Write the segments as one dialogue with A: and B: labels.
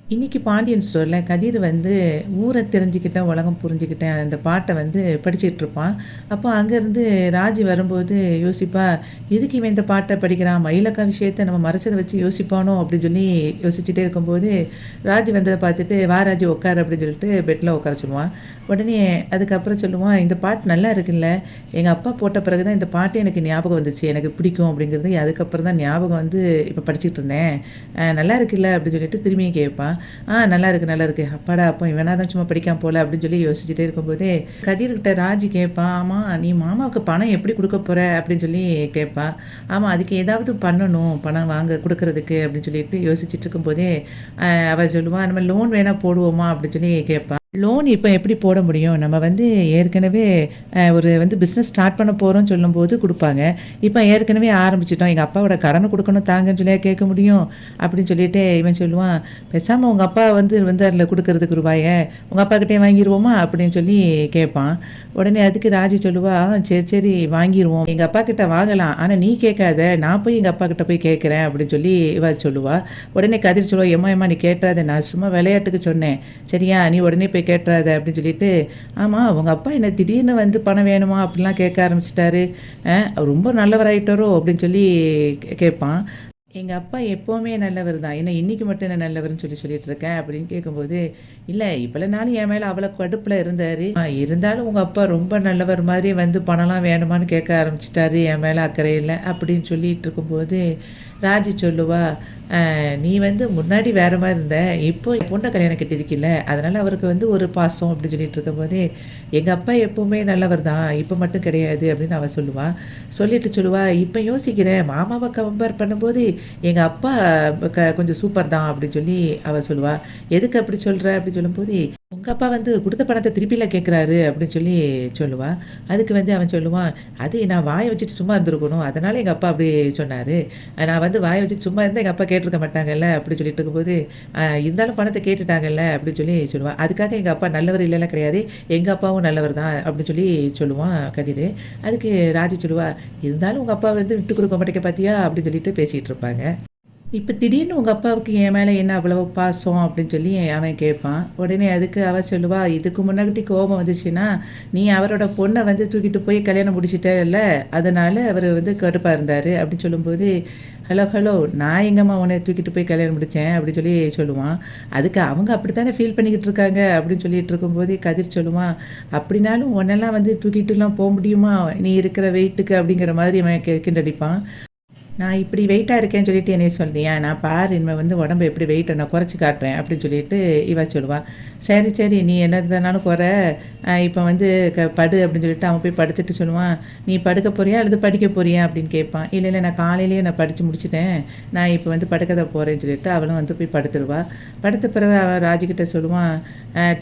A: இன்னைக்கு பாண்டியன் ஸ்டோர்ல கதிர் வந்து ஊரை தெரிஞ்சுக்கிட்டேன், உலகம் புரிஞ்சுக்கிட்டேன் அந்த பாட்டை வந்து படிச்சுட்டு இருப்பான். அப்போ அங்கேருந்து ராஜி வரும்போது யோசிப்பா, எதுக்கு இவன் இந்த பாட்டை படிக்கிறான்? மயிலக்கா விஷயத்த நம்ம மறைச்சத வச்சு யோசிப்பானோ அப்படின்னு சொல்லி யோசிச்சுட்டே இருக்கும்போது, ராஜி வந்ததை பார்த்துட்டு, "வா ராஜி உட்காரு" அப்படின்னு சொல்லிட்டு பெட்ல உட்கார சொல்லுவான். உடனே அதுக்கப்புறம் சொல்லுவான், "இந்த பாட்டு நல்லா இருக்குல்ல. எங்க அப்பா போட்ட பிறகு தான் இந்த பாட்டு எனக்கு ஞாபகம் வந்துச்சு. எனக்கு பிடிக்கும் அப்படிங்கிறது அதுக்கப்புறம் தான் ஞாபகம் வந்து இப்போ படிச்சுட்டு இருந்தேன். நல்லா இருக்குல்ல" அப்படின்னு சொல்லிட்டு திரும்பியும் கேட்பான். நல்லாயிருக்கு, நல்லாயிருக்கு. அப்பாடா! அப்போ இவனா தான் சும்மா படிக்காம போல அப்படின்னு சொல்லி யோசிச்சுட்டே இருக்கும்போதே, கதிர்கிட்ட ராஜி கேட்பான், "ஆமா, நீ மாமாவுக்கு பணம் எப்படி குடுக்க போற?" அப்படின்னு சொல்லி கேட்பா. "ஆமா, அதுக்கு ஏதாவது பண்ணணும், பணம் வாங்க குடுக்குறதுக்கு" அப்படின்னு சொல்லிட்டு யோசிச்சுட்டு இருக்கும்போதே, அவ சொல்லுவா, "நம்ம லோன் வேணா போடுவோமா?" அப்படின்னு சொல்லி கேட்பா. லோன் இப்ப எப்படி போட முடியும்? நம்ம வந்து ஏற்கனவே ஒரு வந்து பிசினஸ் ஸ்டார்ட் பண்ண போறோம்ன்னு சொல்லும்போது குடுப்பாங்க. இப்ப ஏற்கனவே ஆரம்பிச்சுட்டோம். எங்க அப்பாவோட கடன குடுக்கணும் தாங்கன்னு சொல்லியா கேட்க முடியும்? அப்படின்னு சொல்லிட்டு இவன் சொல்லுவான், "பேசாம உங்க அப்பா வந்து வந்தார்ல குடுக்கறதுக்கு ரூபாய, உங்க அப்பாகிட்டயே வாங்கிருவோமா?" அப்படின்னு சொல்லி கேட்பான். உடனே அதுக்கு ராஜி சொல்லுவா, சரி, சரி வாங்கிருவோம். எங்க அப்பாகிட்ட வாங்கலாம். ஆனா நீ கேட்காத. நான் போய் எங்க அப்பாகிட்ட போய் கேட்கிறேன்" அப்படின்னு சொல்லி இவ சொல்லுவா. உடனே கதிர் சொல்லுவா, "எம்மா, எம்மா நீ கேட்றாத. நான் சும்மா விளையாட்டுக்கு சொன்னேன். சரியா? நீ உடனே போய் கேட்டுறாத" அப்படின்னு சொல்லிட்டு, ஆமா உங்க அப்பா என்ன திடீர்னு வந்து பணம் வேணுமா அப்படிலாம் கேட்க ஆரம்பிச்சுட்டாரு. ரொம்ப நல்லவராயிட்டாரோ அப்படின்னு சொல்லி கேட்பான். எங்க அப்பா எப்பவுமே நல்லவர் தான். என்ன இன்னைக்கு மட்டும் என்ன நல்லவர்ன்னு சொல்லிட்டு இருக்க அப்படின்னு கேட்கும்போது, இல்ல இவ்வளோ நாள் என் மேல அவ்வளோ கடுப்புல இருந்தாரு. இருந்தாலும் உங்க அப்பா ரொம்ப நல்லவர் மாதிரி வந்து பணம்லாம் வேணுமான்னு கேட்க ஆரம்பிச்சுட்டாரு. என் மேல அக்கறை இல்ல அப்படின்னு சொல்லிட்டு இருக்கும்போது, ராஜி சொல்லுவா, நீ வந்து முன்னாடி வேற மாரி இருந்த. இப்போ என் பொண்ண கல்யாணம் கட்டியிருக்கில்ல. அதனால அவருக்கு வந்து ஒரு பாசம் அப்படின்னு சொல்லிட்டு இருக்கும்போதே, எங்க அப்பா எப்பவுமே நல்லவர் தான். இப்ப மட்டும் கிடையாது அப்படின்னு அவ சொல்லுவா. சொல்லிட்டு சொல்லுவா, இப்ப யோசிக்கிறேன் மாமாவ கம்பேர் பண்ணும்போது எங்க அப்பா கொஞ்சம் சூப்பர் தான் அப்படின்னு சொல்லி அவ சொல்லுவா. எதுக்கு அப்படி சொல்ற? அப்படின்னு சொல்லும்போது, உங்க அப்பா வந்து குடுத்த பணத்த திருப்பில கேட்குறாரு அப்படின்னு சொல்லி சொல்லுவா. அதுக்கு வந்து அவன் சொல்லுவான், அது நான் வாய வச்சுட்டு சும்மா இருந்திருக்கணும். அதனால எங்க அப்பா அப்படி சொன்னாரு. நான் வந்து வாய வச்சுட்டு சும்மா இருந்தா எங்க அப்பா கேட்டுருக்க மாட்டாங்கல்ல அப்படின்னு சொல்லிட்டு இருக்கும்போது, இருந்தாலும் பணத்த கேட்டுட்டாங்கல்ல அப்படின்னு சொல்லி சொல்லுவான். அதுக்காக எங்க அப்பா நல்லவர் இல்லைலாம் கிடையாது. எங்க அப்பாவும் நல்லவர் தான் அப்படின்னு சொல்லி சொல்லுவான் கதிரு. அதுக்கு ராஜி சொல்லுவா, இருந்தாலும் உங்க அப்பா வந்து விட்டு குடுக்க மாட்டேங்க பாத்தியா அப்படின்னு சொல்லிட்டு பேசிட்டு இருப்பாங்க. இப்ப திடீர்னு உங்க அப்பாவுக்கு என் மேல என்ன அவ்வளவு பாசம் அப்படின்னு சொல்லி அவன் கேட்பான். உடனே அதுக்கு அவ சொல்லுவா, இதுக்கு முன்னாடி கோபம் வந்துச்சுன்னா, நீ அவரோட பொண்ண வந்து தூக்கிட்டு போய் கல்யாணம் முடிச்சிட்டல்ல, அதனால அவரு வந்து கடுப்பா இருந்தாரு அப்படின்னு சொல்லும்போது, ஹலோ, ஹலோ நான் எங்கம்மா உன்னை தூக்கிட்டு போய் கல்யாணம் முடிச்சேன் அப்படின்னு சொல்லி சொல்லுவான். அதுக்கு அவங்க அப்படித்தானே ஃபீல் பண்ணிக்கிட்டு இருக்காங்க அப்படின்னு சொல்லிட்டு இருக்கும்போது கதிர் சொல்லுவான், அப்படினாலும் உன்னெல்லாம் வந்து தூக்கிட்டுலாம் போ முடியுமா? நீ இருக்கிற வெயிட்டுக்கு அப்படிங்கிற மாதிரி அவன் கிண்டடிப்பான். நான் இப்படி வெயிட்டா இருக்கேன்னு சொல்லிட்டு என்னைய சொல்றியா? நான் பாரு இனிமே வந்து உடம்பு எப்படி வெயிட்ட நான் குறைச்சு காட்டுறேன் அப்படின்னு சொல்லிட்டு இவ சொல்லுவா. சரி, சரி நீ என்னதுனாலும் குறை. இப்போ வந்து படு அப்படின்னு சொல்லிட்டு அவன் போய் படுத்துட்டு சொல்லுவான். நீ படுக்க போறியா அல்லது படிக்க போறியா அப்படின்னு கேட்பான். இல்ல, இல்ல நான் காலையிலேயே நான் படிச்சு முடிச்சுட்டேன். நான் இப்போ வந்து படுக்க தான் போறேன்னு சொல்லிட்டு அவளும் வந்து போய் படுத்துருவா. படுத்த பிறகு அவன் ராஜுகிட்ட சொல்லுவான்,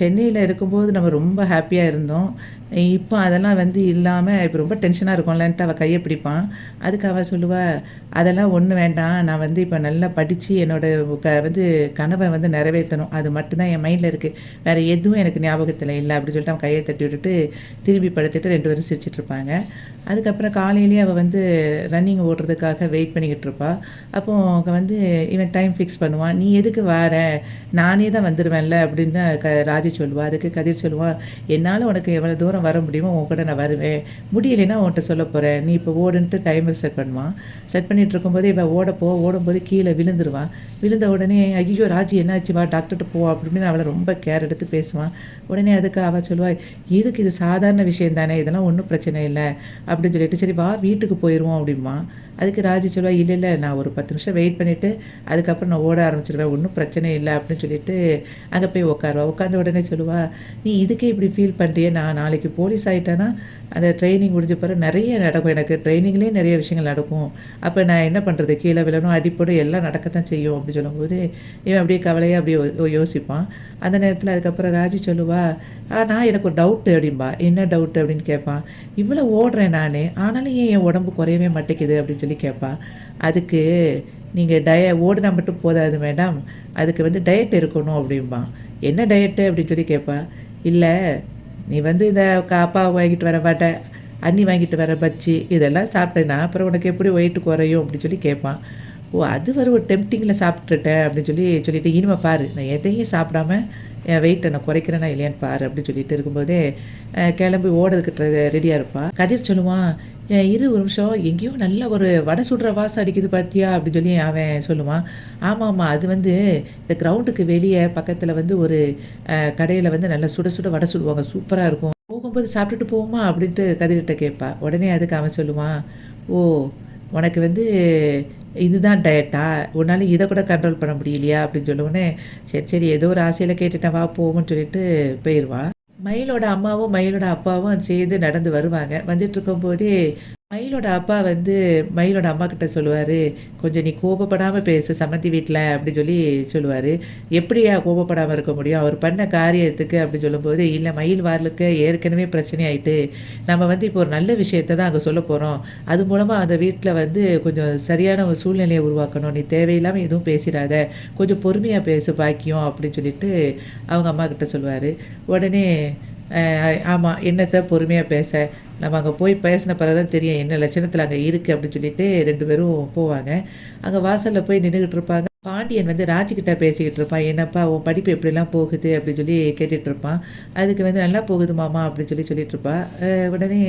A: சென்னையில இருக்கும்போது நம்ம ரொம்ப ஹாப்பியா இருந்தோம். இப்போ அதெல்லாம் வந்து இல்லாம இப்போ ரொம்ப டென்ஷனா இருக்கோம்லன்ட்டு அவ கைய பிடிப்பான். அதுக்கு அவ சொல்லுவா, அதெல்லாம் ஒண்ணும் வேண்டாம். நான் வந்து இப்ப நல்லா படிச்சு என்னோட வந்து கனவ வந்து நிறைவேத்தணும். அது மட்டும் தான் என் மைண்ட்ல இருக்கு. வேற எதுவும் எனக்கு ஞாபகத்துல இல்ல. அப்படி சொல்லிட்டு அவன் கைய தட்டி விட்டுட்டு, திரும்பி படுத்துட்டு 2 பேரும் சிரிச்சுட்டு இருப்பாங்க. அதுக்கப்புறம் காலையிலேயே அவ வந்து ரன்னிங் ஓடுறதுக்காக வெயிட் பண்ணிக்கிட்டு இருப்பா. அப்போ அங்க வந்து இவன் டைம் ஃபிக்ஸ் பண்ணுவான். "நீ எதுக்கு வார? நானே தான் வந்துருவேன்ல" அப்படின்னு ராஜி சொல்லுவா. அதுக்கு கதிர் சொல்லுவான், "என்னால உனக்கு எவ்வளோ தூரம் வர முடியுமோ உன் கூட நான் வருவேன். முடியலைன்னா உன்ட்ட சொல்லப் போறேன். நீ இப்போ ஓடுன்ட்டு டைமர் செட் பண்ணுவான். செட் பண்ணிட்டு இருக்கும்போதே இவ ஓடும்போது கீழ விழுந்துருவா. விழுந்த உடனே, "ஐயய்யோ! ராஜி என்னாச்சு? வா டாக்டர்ட்ட போ" அப்படின்னு அவள ரொம்ப கேர் எடுத்து பேசுவான். உடனே அதுக்கு அவ சொல்லுவா, "எதுக்கு இது சாதாரண விஷயம் தானே. இதெல்லாம் ஒண்ணும் பிரச்சனை இல்ல." அப்படின்னு சொல்லிட்டு, "சரி வா வீட்டுக்கு போயிருவோம்" அப்படிம்பான். அதுக்கு ராஜி சொல்லுவா, "இல்ல, இல்ல நான் ஒரு 10 நிமிஷம் வெயிட் பண்ணிட்டு, அதுக்கப்புறம் நான் ஓட ஆரம்பிச்சுருவேன். ஒண்ணும் பிரச்சனை இல்ல" அப்படின்னு சொல்லிட்டு அங்க போய் உட்காருவா. உட்கார்ந்த உடனே சொல்லுவா, "நீ இதுக்கே இப்படி ஃபீல் பண்றியே, நான் நாளைக்கு போலீஸ் ஆயிட்டேன்னா, அந்த ட்ரெய்னிங் முடிஞ்ச பிறகு நெறைய நடக்கும். எனக்கு ட்ரெய்னிங்லேயே நெறைய விஷயங்கள் நடக்கும். அப்ப நான் என்ன பண்றது? கீழ விழணும், அடிபடும் எல்லாம் நடக்கத்தான் செய்யும்" அப்படி சொல்லும்போது, இவன் அப்படியே கவலையா அப்படியே யோசிப்பான். அந்த நேரத்துல அதுக்கப்புறம் ராஜி சொல்லுவா, நான் எனக்கு ஒரு டவுட்டு" அப்படிம்பா. "என்ன டவுட்டு?" அப்படின்னு கேட்பான். "இவ்வளோ ஓடுறேன் நானு, ஆனாலும் ஏன் என் உடம்பு குறையவே மாட்டேங்குது?" அப்படின்னு சொல்லி கேட்பா. அதுக்கு நீங்க ஓடுனா மட்டும் போதாது மேடம். அதுக்கு வந்து டயட் இருக்கணும் அப்படிம்பான். "என்ன டயட்டு?" அப்படின்னு சொல்லி கேட்பா. "இல்ல, நீ வந்து இந்த அப்பா வாங்கிட்டு வர வடை, அண்ணி வாங்கிட்டு வர பஜ்ஜி இதெல்லாம் சாப்பிட்டேன்னா, அப்புறம் உனக்கு எப்படி வெயிட் குறையும்?" அப்படின்னு சொல்லி கேட்பான். ஓ! அது ஒரு டெம்ப்டிங்கில சாப்பிட்டுட்டேன் அப்படின்னு சொல்லிட்டு, இனிமே பாரு நான் எதையும் சாப்பிடாம என் வெயிட்ட நான் குறைக்கிறேனா இல்லையான்னு பாரு அப்படின்னு சொல்லிட்டு இருக்கும்போதே, கிளம்பி ஓடுறதுக்கு ரெடியா இருப்பா. கதிர் சொல்லுவான், இரு ஒரு நிமிஷம் எங்கேயோ நல்ல ஒரு வடை சுடுற வாசம் அடிக்குது பார்த்தியா? அப்படின்னு சொல்லி அவன் சொல்லுவான். ஆமாமா. அது வந்து இந்த கிரவுண்டுக்கு வெளிய பக்கத்தில வந்து ஒரு கடையில வந்து நல்லா சுட சுட வடை சுடுவாங்க. சூப்பரா இருக்கும். போகும்போது சாப்பிட்டுட்டு போவோமா? அப்படின்ட்டு கதிர்ட்ட கேட்பா. உடனே அதுக்கு அவன் சொல்லுவான், ஓ! உனக்கு வந்து இதுதான் டயட்டா? உன்னால இத கூட கண்ட்ரோல் பண்ண முடியலையா? அப்படின்னு சொன்னவுனே, சரி, சரி ஏதோ ஒரு ஆசையில கேட்டுட்டேன் வா போவோம்ன்னு சொல்லிட்டு போயிருவா. மயிலோட அம்மாவும், மயிலோட அப்பாவும் சேர்ந்து நடந்து வருவாங்க. வந்துட்டுருக்கும்போதே, மயிலோட அப்பா வந்து மயிலோட அம்மாகிட்ட சொல்லுவாரு, "கொஞ்சம் நீ கோபப்படாம பேசு சம்மந்தி வீட்ல" அப்படின்னு சொல்லுவாரு. "எப்படிய்யா கோபப்படாம இருக்க முடியும்? அவர் பண்ண காரியத்துக்கு" அப்படின்னு சொல்லும்போது, "இல்ல மயில் வாலுக்கு ஏற்கனவே பிரச்சனை ஆயிட்டு. நம்ம வந்து இப்போ ஒரு நல்ல விஷயத்த தான் அங்க சொல்லப் போறோம். அது மூலமா அந்த வீட்ல வந்து கொஞ்சம் சரியான ஒரு சூழ்நிலைய உருவாக்கணும். நீ தேவையில்லாம எதுவும் பேசிறாத. கொஞ்சம் பொறுமையா பேசு பாக்கியம்" அப்படின்னு சொல்லிட்டு அவங்க அம்மாகிட்ட சொல்லுவாரு. உடனே ஆமா. என்னத்த பொறுமையா பேச. நம்ம அங்க போய் பேசின பிறகு தான் தெரியும் என்ன லட்சணத்தில அங்க இருக்கு அப்படின்னு சொல்லிட்டு 2 பேரும் போவாங்க. அங்க வாசல்ல போய் நின்னுகிட்டு இருப்பாங்க. பாண்டியன் வந்து ராஜுகிட்ட பேசிக்கிட்டு இருப்பான். "என்னப்பா உன் படிப்பு எப்படிலாம் போகுது?" அப்படின்னு சொல்லி கேட்டுட்டு இருப்பான். அதுக்கு வந்து "நல்லா போகுது மாமா" அப்படின்னு சொல்லிட்டு இருப்பா. உடனே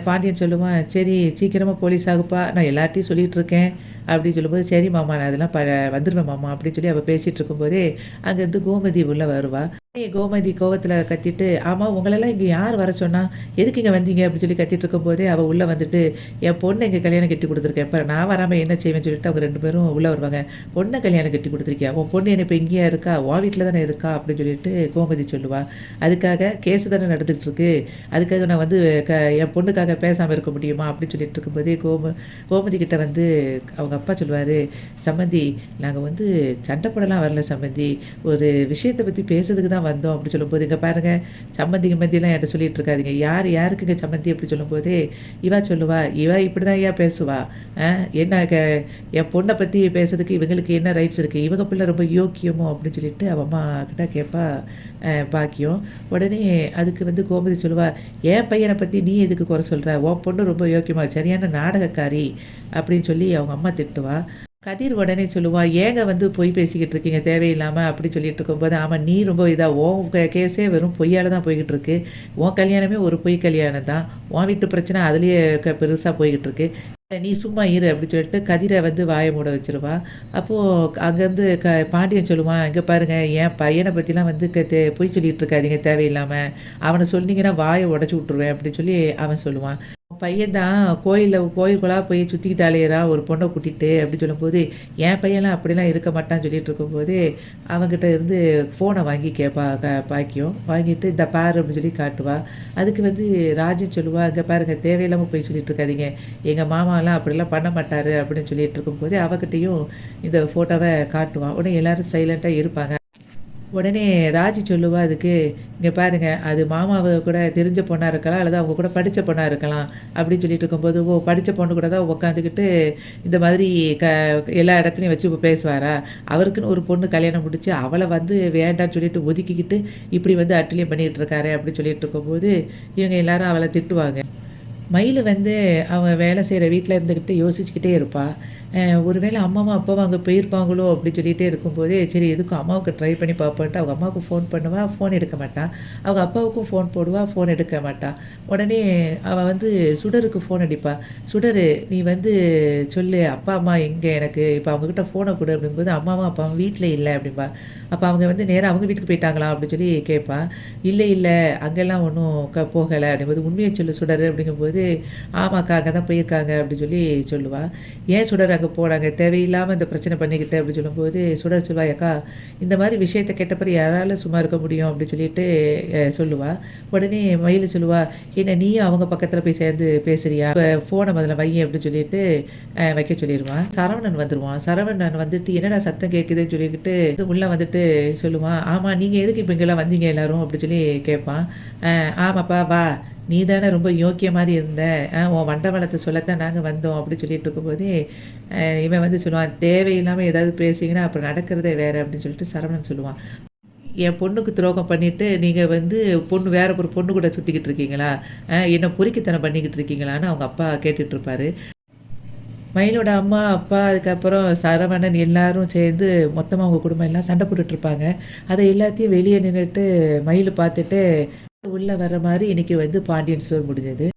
A: பாண்டியன் சொல்லுவான், "சரி சீக்கிரமா போலீஸ் ஆகுப்பா. நான் எல்லார்ட்டயும் சொல்லிட்டு இருக்கேன்." அப்படின்னு சொல்லும்போது, "சரி மாமா நான் அதெல்லாம் வந்துருவேன் மாமா" அப்படின்னு சொல்லி அவ பேசிட்டு இருக்கும்போதே, அங்கேருந்து கோமதி உள்ள வருவா. கோமதி கோவத்தில கத்திட்டு, "ஆமா உங்களெல்லாம் இங்க யார் வர சொன்னா? எதுக்கு இங்க வந்தீங்க?" அப்படின்னு சொல்லி கத்திட்டு இருக்கும்போதே, அவ உள்ள வந்துட்டு, "என் பொண்ண இங்க கல்யாணம் கட்டி குடுத்துருக்கேன். இப்ப நான் வராம என்ன செய்வேன்னு?" சொல்லிட்டு அவங்க 2 பேரும் உள்ள வருவாங்க. "பொண்ண கல்யாணம் கட்டி குடுத்துருக்கியா? உன் பொண்ணு என்ன இப்ப இங்கேயா இருக்கா? உன் வீட்ல தானே இருக்கா?" அப்படின்னு சொல்லிட்டு கோமதி சொல்லுவா. "அதுக்காக கேஸ் தானே நடந்துட்டு இருக்கு. அதுக்காக நான் வந்து என் பொண்ணுக்காக பேசாம இருக்க முடியுமா?" அப்படின்னு சொல்லிட்டு இருக்கும்போதே, கோமதி கிட்ட வந்து அவங்க அப்பா சொல்லுவாரு, "சம்மந்தி நாங்க வந்து சண்ட போடலாம் வரல சம்மந்தி. ஒரு விஷயத்த பத்தி பேசுறதுக்கு தான் வந்தோம்" அப்படி சொல்லும்போது, "இங்க பாருங்க சம்மந்தி கிம்மந்திலாம் என்ட்ட சொல்லிட்டு இருக்காதீங்க. யாருக்குங்க சம்மந்தி?" அப்படி சொல்லும்போதே, இவா சொல்லுவா, "இவ இப்படிதான்யா பேசுவா. அ என்ன என் பொண்ண பத்தி பேசுறதுக்கு இவங்களுக்கு என்ன ரைட்ஸ் இருக்கு? இவங்க பிள்ளை ரொம்ப யோக்கியமோ?" அப்படின்னு சொல்லிட்டு அவ அம்மா கிட்ட கேட்பா பாக்கியம். உடனே அதுக்கு வந்து கோமதி சொல்லுவா, "என் பையன பத்தி நீ எதுக்கு குறை சொல்ற? உன் பொண்ணு ரொம்ப யோக்கியமா சரியான நாடகக்காரி" அப்படின்னு சொல்லி அவங்க அம்மா திட்டுவா. கதிர் உடனே சொல்லுவான், "ஏங்க வந்து பொய் பேசிக்கிட்டு இருக்கீங்க தேவையில்லாம" அப்படி சொல்லிட்டு இருக்கும்போது, "ஆமா நீ ரொம்ப உன் கேஸே வெறும் பொய்யால தான் போய்க்கிட்டு இருக்கு. உன் கல்யாணமே ஒரு பொய் கல்யாணம் தான். உன் வீட்டு பிரச்சனை அதிலேயே பெருசா போய்க்கிட்டு இருக்கு. நீ சும்மா இரு" அப்படி சொல்லிட்டு கதிர வந்து வாய மூட வச்சுருவா. அப்போ அங்கேருந்து பாண்டியன் சொல்லுவான், "இங்க பாருங்க என் பையன பத்திலாம் வந்து பொய் சொல்லிட்டு இருக்காதீங்க தேவையில்லாம. அவன சொன்னீங்கன்னா வாய உடைச்சு விட்டுருவேன்" அப்படின்னு சொல்லி அவன் சொல்லுவான். "உன் பையன் தான் கோயிலுக்குலாம் போய் சுத்திக்கிட்டு அலையிறான் ஒரு பொண்ண கூட்டிட்டு" அப்படி சொல்லும்போது, "என் பையன்லாம் அப்படிலாம் இருக்க மாட்டான்னு" சொல்லிட்டு இருக்கும்போது, அவன்கிட்ட இருந்து ஃபோன வாங்கி கேட்பா பாக்கியம். வாங்கிட்டு "இந்தா பாரு" அப்படின்னு சொல்லி காட்டுவா. அதுக்கு வந்து ராஜன் சொல்லுவா, "இங்க பாருங்க தேவையில்லாம பொய் சொல்லிட்டு இருக்காதீங்க. எங்க மாமாலாம் அப்படிலாம் பண்ண மாட்டாரு" அப்படின்னு சொல்லிட்டு இருக்கும்போது, அவகிட்டயும் இந்த ஃபோட்டோவ காட்டுவான். உடனே எல்லாரும் சைலன்ட்டா இருப்பாங்க. உடனே ராஜி சொல்லுவா அதுக்கு, "இங்க பாருங்க, அது மாமாவ கூட தெரிஞ்ச பொண்ணா இருக்கலாம், அல்லது அவங்க கூட படிச்ச பொண்ணா இருக்கலாம்." அப்படின்னு சொல்லிட்டு இருக்கும்போது, "ஓ! படிச்ச பொண்ணு கூட தான் உட்காந்துக்கிட்டு இந்த மாதிரி எல்லா இடத்துலயும் வச்சு பேசுவாரா? அவருக்குன்னு ஒரு பொண்ணு கல்யாணம் முடிச்சு, அவள வந்து வேண்டான்னு சொல்லிட்டு ஒதுக்கிக்கிட்டு, இப்படி வந்து அட்டூழியம் பண்ணிட்டு இருக்காரே!" அப்படின்னு சொல்லிட்டு இருக்கும்போது, இவங்க எல்லாரும் அவள திட்டுவாங்க. மயிலு வந்து அவ வேலை செய்ற வீட்ல இருந்துகிட்டு யோசிச்சுக்கிட்டே இருப்பா. ஒருவேளை அம்மாவும், அப்பாவும் அங்க போயிருப்பாங்களோ அப்படின்னு சொல்லிட்டே இருக்கும்போதே, சரி எதுக்கும் அம்மாவுக்கு ட்ரை பண்ணி பார்ப்போன்ட்டு அவங்க அம்மாவுக்கு ஃபோன் பண்ணுவா, ஃபோன் எடுக்க மாட்டா. அவங்க அப்பாவுக்கும் ஃபோன் போடுவா, ஃபோன் எடுக்க மாட்டா. உடனே அவ வந்து சுடருக்கு ஃபோன் அடிப்பா. "சுடரு நீ வந்து சொல்லு, அப்பா, அம்மா எங்க எனக்கு இப்ப அவங்ககிட்ட ஃபோன குடு" அப்படிங்கும்போது, அம்மாவும், அப்பாவும் வீட்ல இல்ல அப்படிம்பா. அப்ப அவங்க வந்து நேரா அவங்க வீட்டுக்கு போயிட்டாங்களா அப்படின்னு சொல்லி கேட்பா. "இல்ல, இல்ல அங்கெல்லாம் ஒண்ணும் போகல" அப்படிங்கும்போது, "உண்மைய சொல்லு சுடரு" அப்படிங்கும்போது, "ஆமாக்கா அங்க தான் போயிருக்காங்க" அப்படின்னு சொல்லி சொல்லுவா. "ஏன் சுடர் அங்க போனாங்க? தேவையில்லாம இந்த பிரச்சனை பண்ணிக்கிட்டு" அப்படின்னு சொல்லும்போது, சுடர் சொல்லுவா, "ஏக்கா இந்த மாரி விஷயத்த கேட்ட பிறகு யாரால சும்மா இருக்க முடியும்?" அப்படின்னு சொல்லிட்டு சொல்லுவா. உடனே மயிலு சொல்லுவா, "என்ன நீயும் அவங்க பக்கத்துல போய் சேர்ந்து பேசுறியா? ஃபோன முதல்ல வையேன்" அப்படின்னு சொல்லிட்டு வைக்க சொல்லிருவான். சரவணன் வந்துருவான். சரவணன் வந்துட்டு, "என்னடா சத்தம் கேட்குதுன்னு" சொல்லிக்கிட்டு உள்ள வந்துட்டு சொல்லுவான். "ஆமா நீங்க எதுக்கு இப்ப இங்கலாம் வந்தீங்க எல்லாரும்?" அப்படின்னு சொல்லி கேட்பான். "ஆமாப்பா வா. நீ தானே ரொம்ப யோக்கிய மாரி இருந்த. உன் வண்டவாளத்த சொல்லத்தான் நாங்க வந்தோம்" அப்படின்னு சொல்லிட்டு இருக்கும்போதே, இவன் வந்து சொல்லுவான், "தேவையில்லாம ஏதாவது பேசினீங்கன்னா அப்புறம் நடக்கிறதே வேற" அப்படின்னு சொல்லிட்டு சரவணன் சொல்லுவான். "என் பொண்ணுக்கு துரோகம் பண்ணிட்டு, நீங்க வந்து வேற ஒரு பொண்ணு கூட சுத்திக்கிட்டு இருக்கீங்களா? என்ன பொறுக்கித்தனம் பண்ணிக்கிட்டு இருக்கீங்களான்னு" அவங்க அப்பா கேட்டுட்டு இருப்பாரு. மயிலோட அம்மா, அப்பா, அதுக்கப்புறம் சரவணன் எல்லாரும் சேர்ந்து மொத்தமா அவங்க குடும்பம் எல்லாம் சண்டை போட்டுட்டு இருப்பாங்க. அத எல்லாத்தையும் வெளிய நின்னுட்டு மயிலு பார்த்துட்டு, உள்ள வர்ற மாரி இன்னைக்கு வந்து பாண்டியன் ஸ்டோர் முடிஞ்சது.